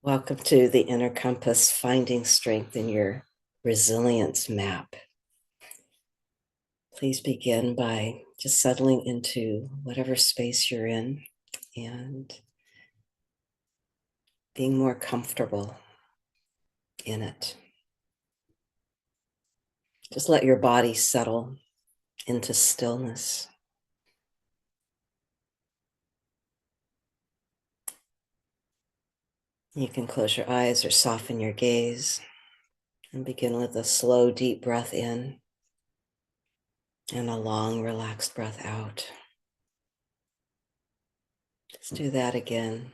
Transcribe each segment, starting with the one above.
Welcome to the Inner Compass, Finding Strength in Your Resilience Map. Please begin by just settling into whatever space you're in and being more comfortable in it. Just let your body settle into stillness. You can close your eyes or soften your gaze and begin with a slow, deep breath in and a long, relaxed breath out. Just do that again.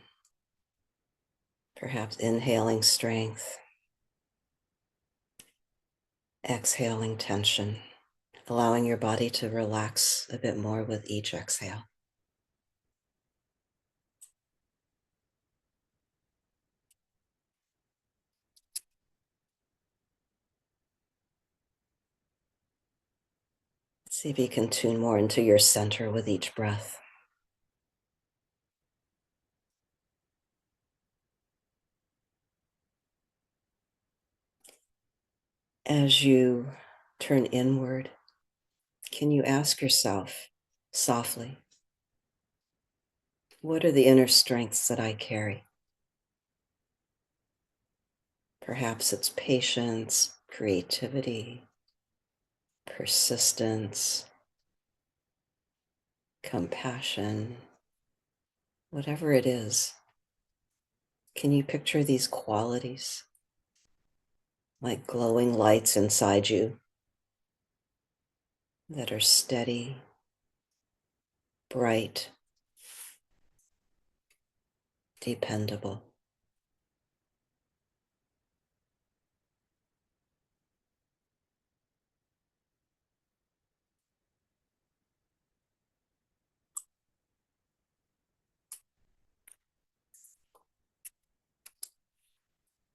Perhaps inhaling strength, exhaling tension, allowing your body to relax a bit more with each exhale. See if you can tune more into your center with each breath. As you turn inward, can you ask yourself softly, what are the inner strengths that I carry? Perhaps it's patience, creativity, persistence, compassion, whatever it is. Can you picture these qualities like glowing lights inside you that are steady, bright, dependable?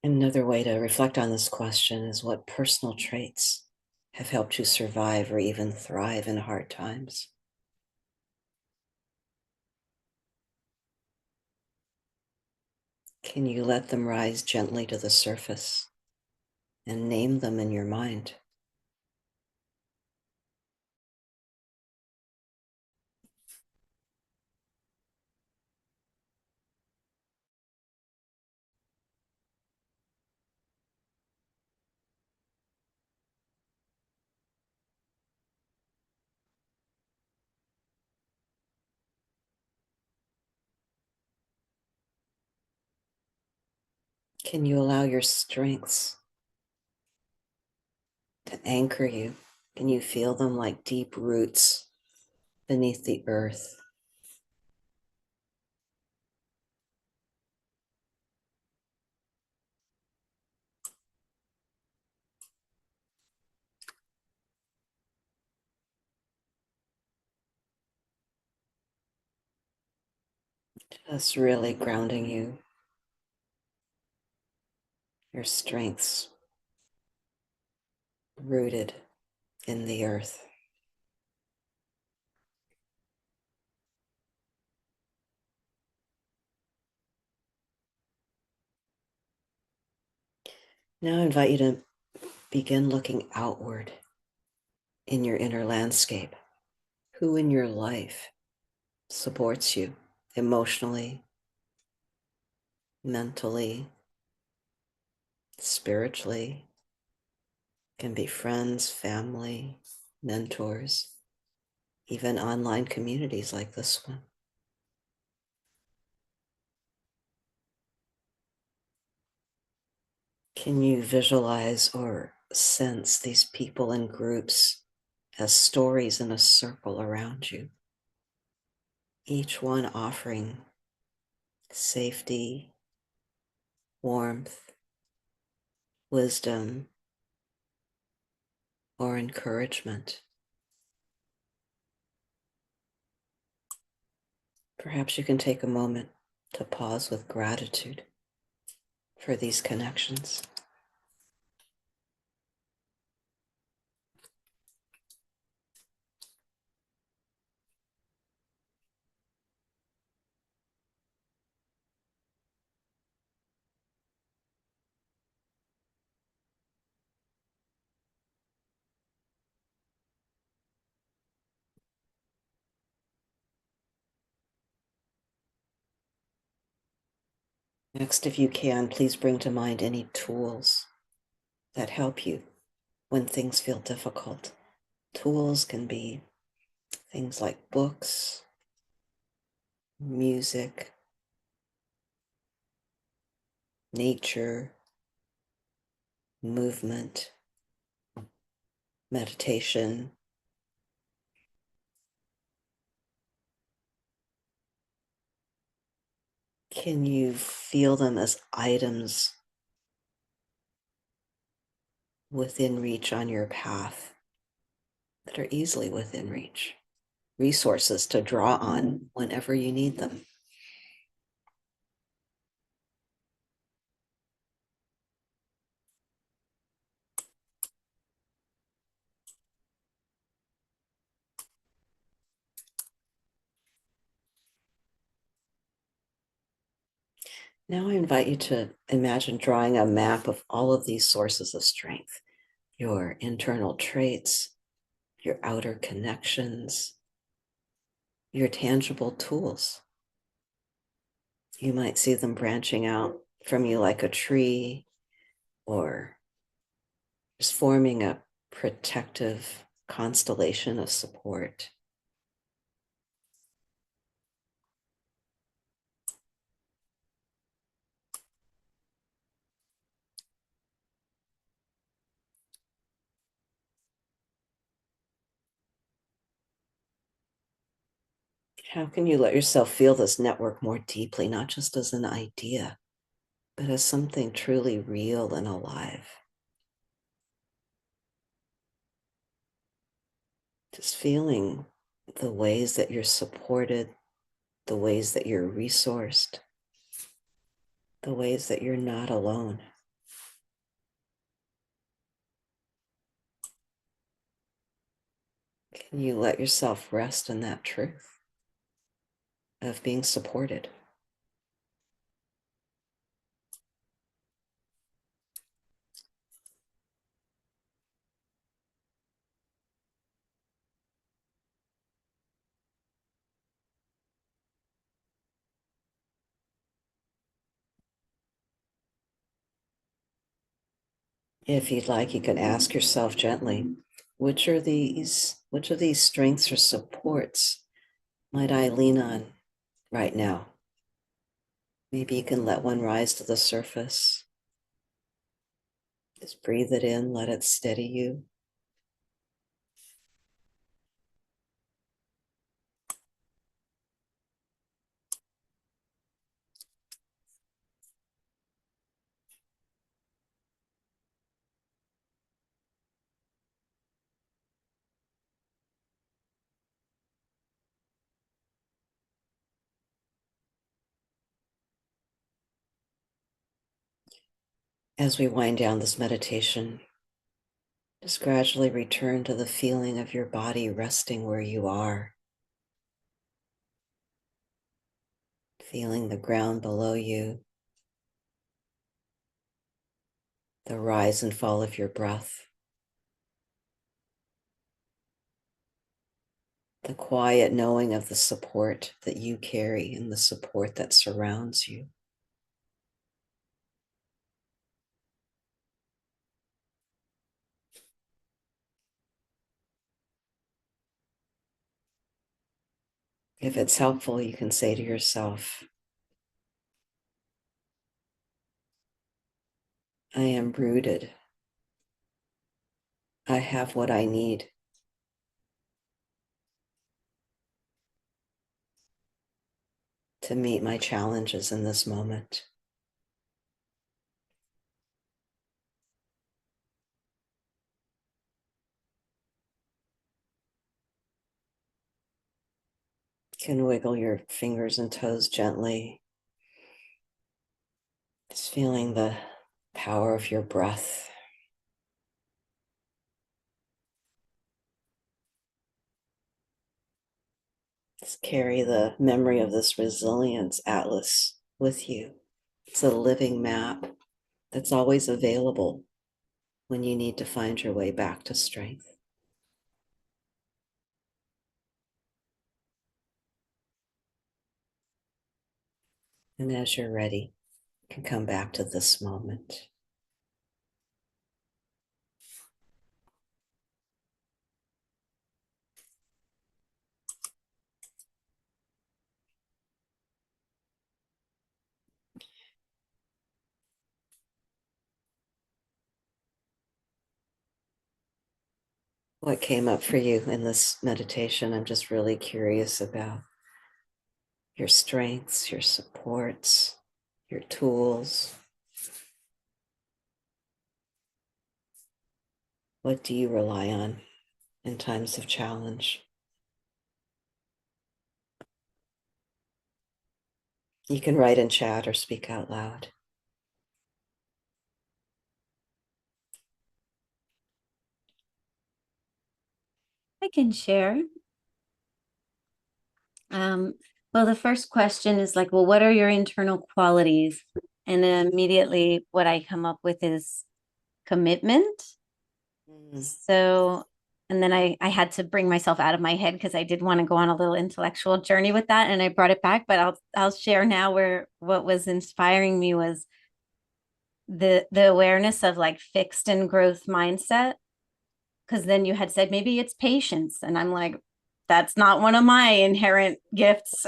Another way to reflect on this question is what personal traits have helped you survive or even thrive in hard times? Can you let them rise gently to the surface and name them in your mind? Can you allow your strengths to anchor you? Can you feel them like deep roots beneath the earth? Just really grounding you, your strengths rooted in the earth. Now I invite you to begin looking outward in your inner landscape. Who in your life supports you emotionally, mentally, spiritually? Can be friends, family, mentors, even online communities like this one. Can you visualize or sense these people and groups as stories in a circle around you, each one offering safety, warmth, wisdom, or encouragement? Perhaps you can take a moment to pause with gratitude for these connections. Next, if you can, please bring to mind any tools that help you when things feel difficult. Tools can be things like books, music, nature, movement, meditation. Can you feel them as items within reach on your path that are easily within reach? Resources to draw on whenever you need them. Now I invite you to imagine drawing a map of all of these sources of strength, your internal traits, your outer connections, your tangible tools. You might see them branching out from you like a tree, or just forming a protective constellation of support. How can you let yourself feel this network more deeply, not just as an idea, but as something truly real and alive? Just feeling the ways that you're supported, the ways that you're resourced, the ways that you're not alone. Can you let yourself rest in that truth of being supported? If you'd like, you can ask yourself gently, which of these strengths or supports might I lean on right now? Maybe you can let one rise to the surface. Just breathe it in, let it steady you. As we wind down this meditation, just gradually return to the feeling of your body resting where you are, feeling the ground below you, the rise and fall of your breath, the quiet knowing of the support that you carry and the support that surrounds you. If it's helpful, you can say to yourself, I am rooted. I have what I need to meet my challenges in this moment. You can wiggle your fingers and toes gently, just feeling the power of your breath. Just carry the memory of this resilience atlas with you. It's a living map that's always available when you need to find your way back to strength. And as you're ready, can come back to this moment. What came up for you in this meditation? I'm just really curious about your strengths, your supports, your tools. What do you rely on in times of challenge? You can write in chat or speak out loud. I can share. Well, the first question is like, well, what are your internal qualities? And then immediately what I come up with is commitment. Mm. So, and then I had to bring myself out of my head because I did want to go on a little intellectual journey with that, and I brought it back. But I'll share now where what was inspiring me was the awareness of like fixed and growth mindset. Because then you had said maybe it's patience, and I'm like, that's not one of my inherent gifts.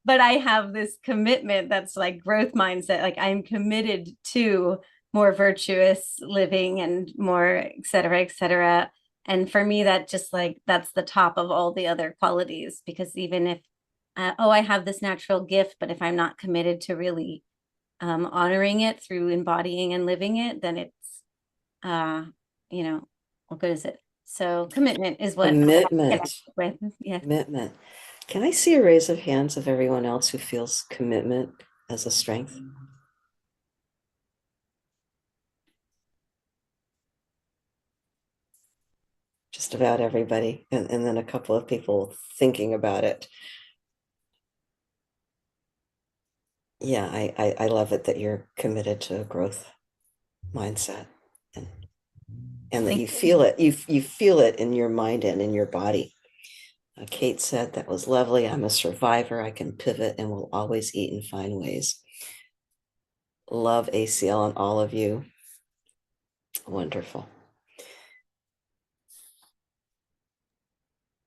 But I have this commitment that's like growth mindset. Like I'm committed to more virtuous living and more et cetera, et cetera. And for me, that just like that's the top of all the other qualities, because even if oh, I have this natural gift, but if I'm not committed to really honoring it through embodying and living it, then it's uh you know, what good is it? So commitment is what I Commitment. connect with. Yeah. Commitment. Can I see a raise of hands of everyone else who feels commitment as a strength? Just about everybody. And then a couple of people thinking about it. Yeah, I love it that you're committed to a growth mindset and that Thank you feel it. You feel it in your mind and in your body. Kate said that was lovely. I'm a survivor. I can pivot and will always eat and find ways. Love ACL and all of you. Wonderful.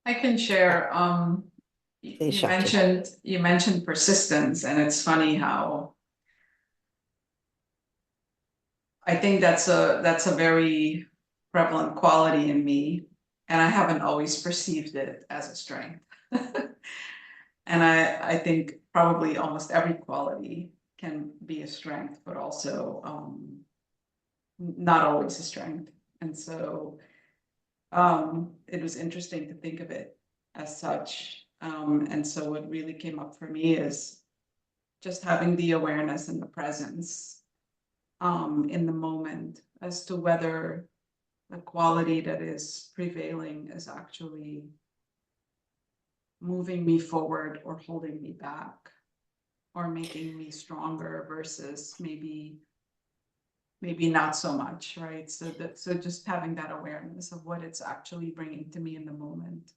I can share. Hey, You Shakti. mentioned persistence, and it's funny how I think that's a very prevalent quality in me, and I haven't always perceived it as a strength. And I think probably almost every quality can be a strength, but also not always a strength. And so it was interesting to think of it as such. And so what really came up for me is just having the awareness and the presence in the moment as to whether the quality that is prevailing is actually moving me forward or holding me back or making me stronger versus maybe not so much, right? So just having that awareness of what it's actually bringing to me in the moment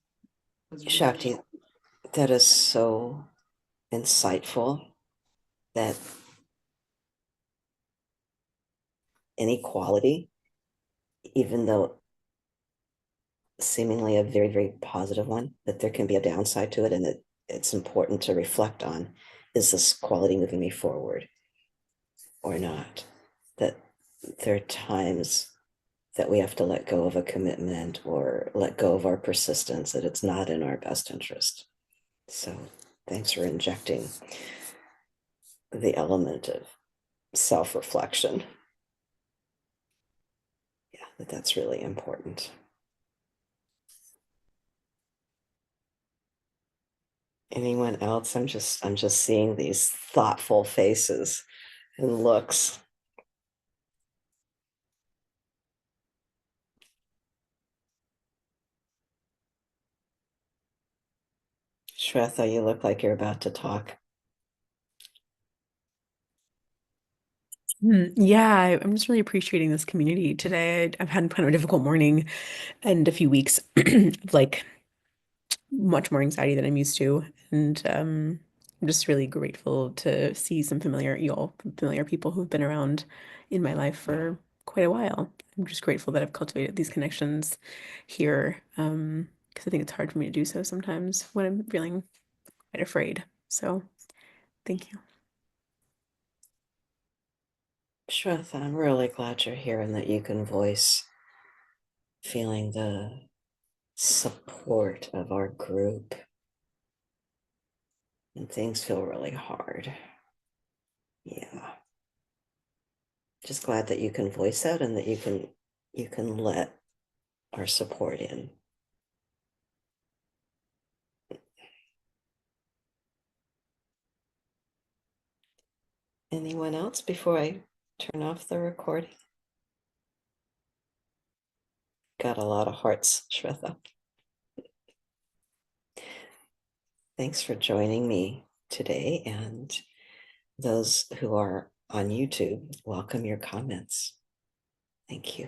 was really Shakti, that is so insightful that inequality, even though seemingly a very, very positive one, that there can be a downside to it and that it's important to reflect on, is this quality moving me forward or not? That there are times that we have to let go of a commitment or let go of our persistence, that it's not in our best interest. So thanks for injecting the element of self-reflection. Yeah, that's really important. Anyone else? I'm just seeing these thoughtful faces and looks. Shwetha, you look like you're about to talk. Yeah, I'm just really appreciating this community today. I've had kind of a difficult morning and a few weeks of like much more anxiety than I'm used to. And I'm just really grateful to see some familiar people who've been around in my life for quite a while. I'm just grateful that I've cultivated these connections here, because I think it's hard for me to do so sometimes when I'm feeling quite afraid. So thank you. Shweta, I'm really glad you're here and that you can voice feeling the support of our group. And things feel really hard. Yeah. Just glad that you can voice that and that you can let our support in. Anyone else before I turn off the recording? Got a lot of hearts, Shweta. Thanks for joining me today. And those who are on YouTube, welcome your comments. Thank you.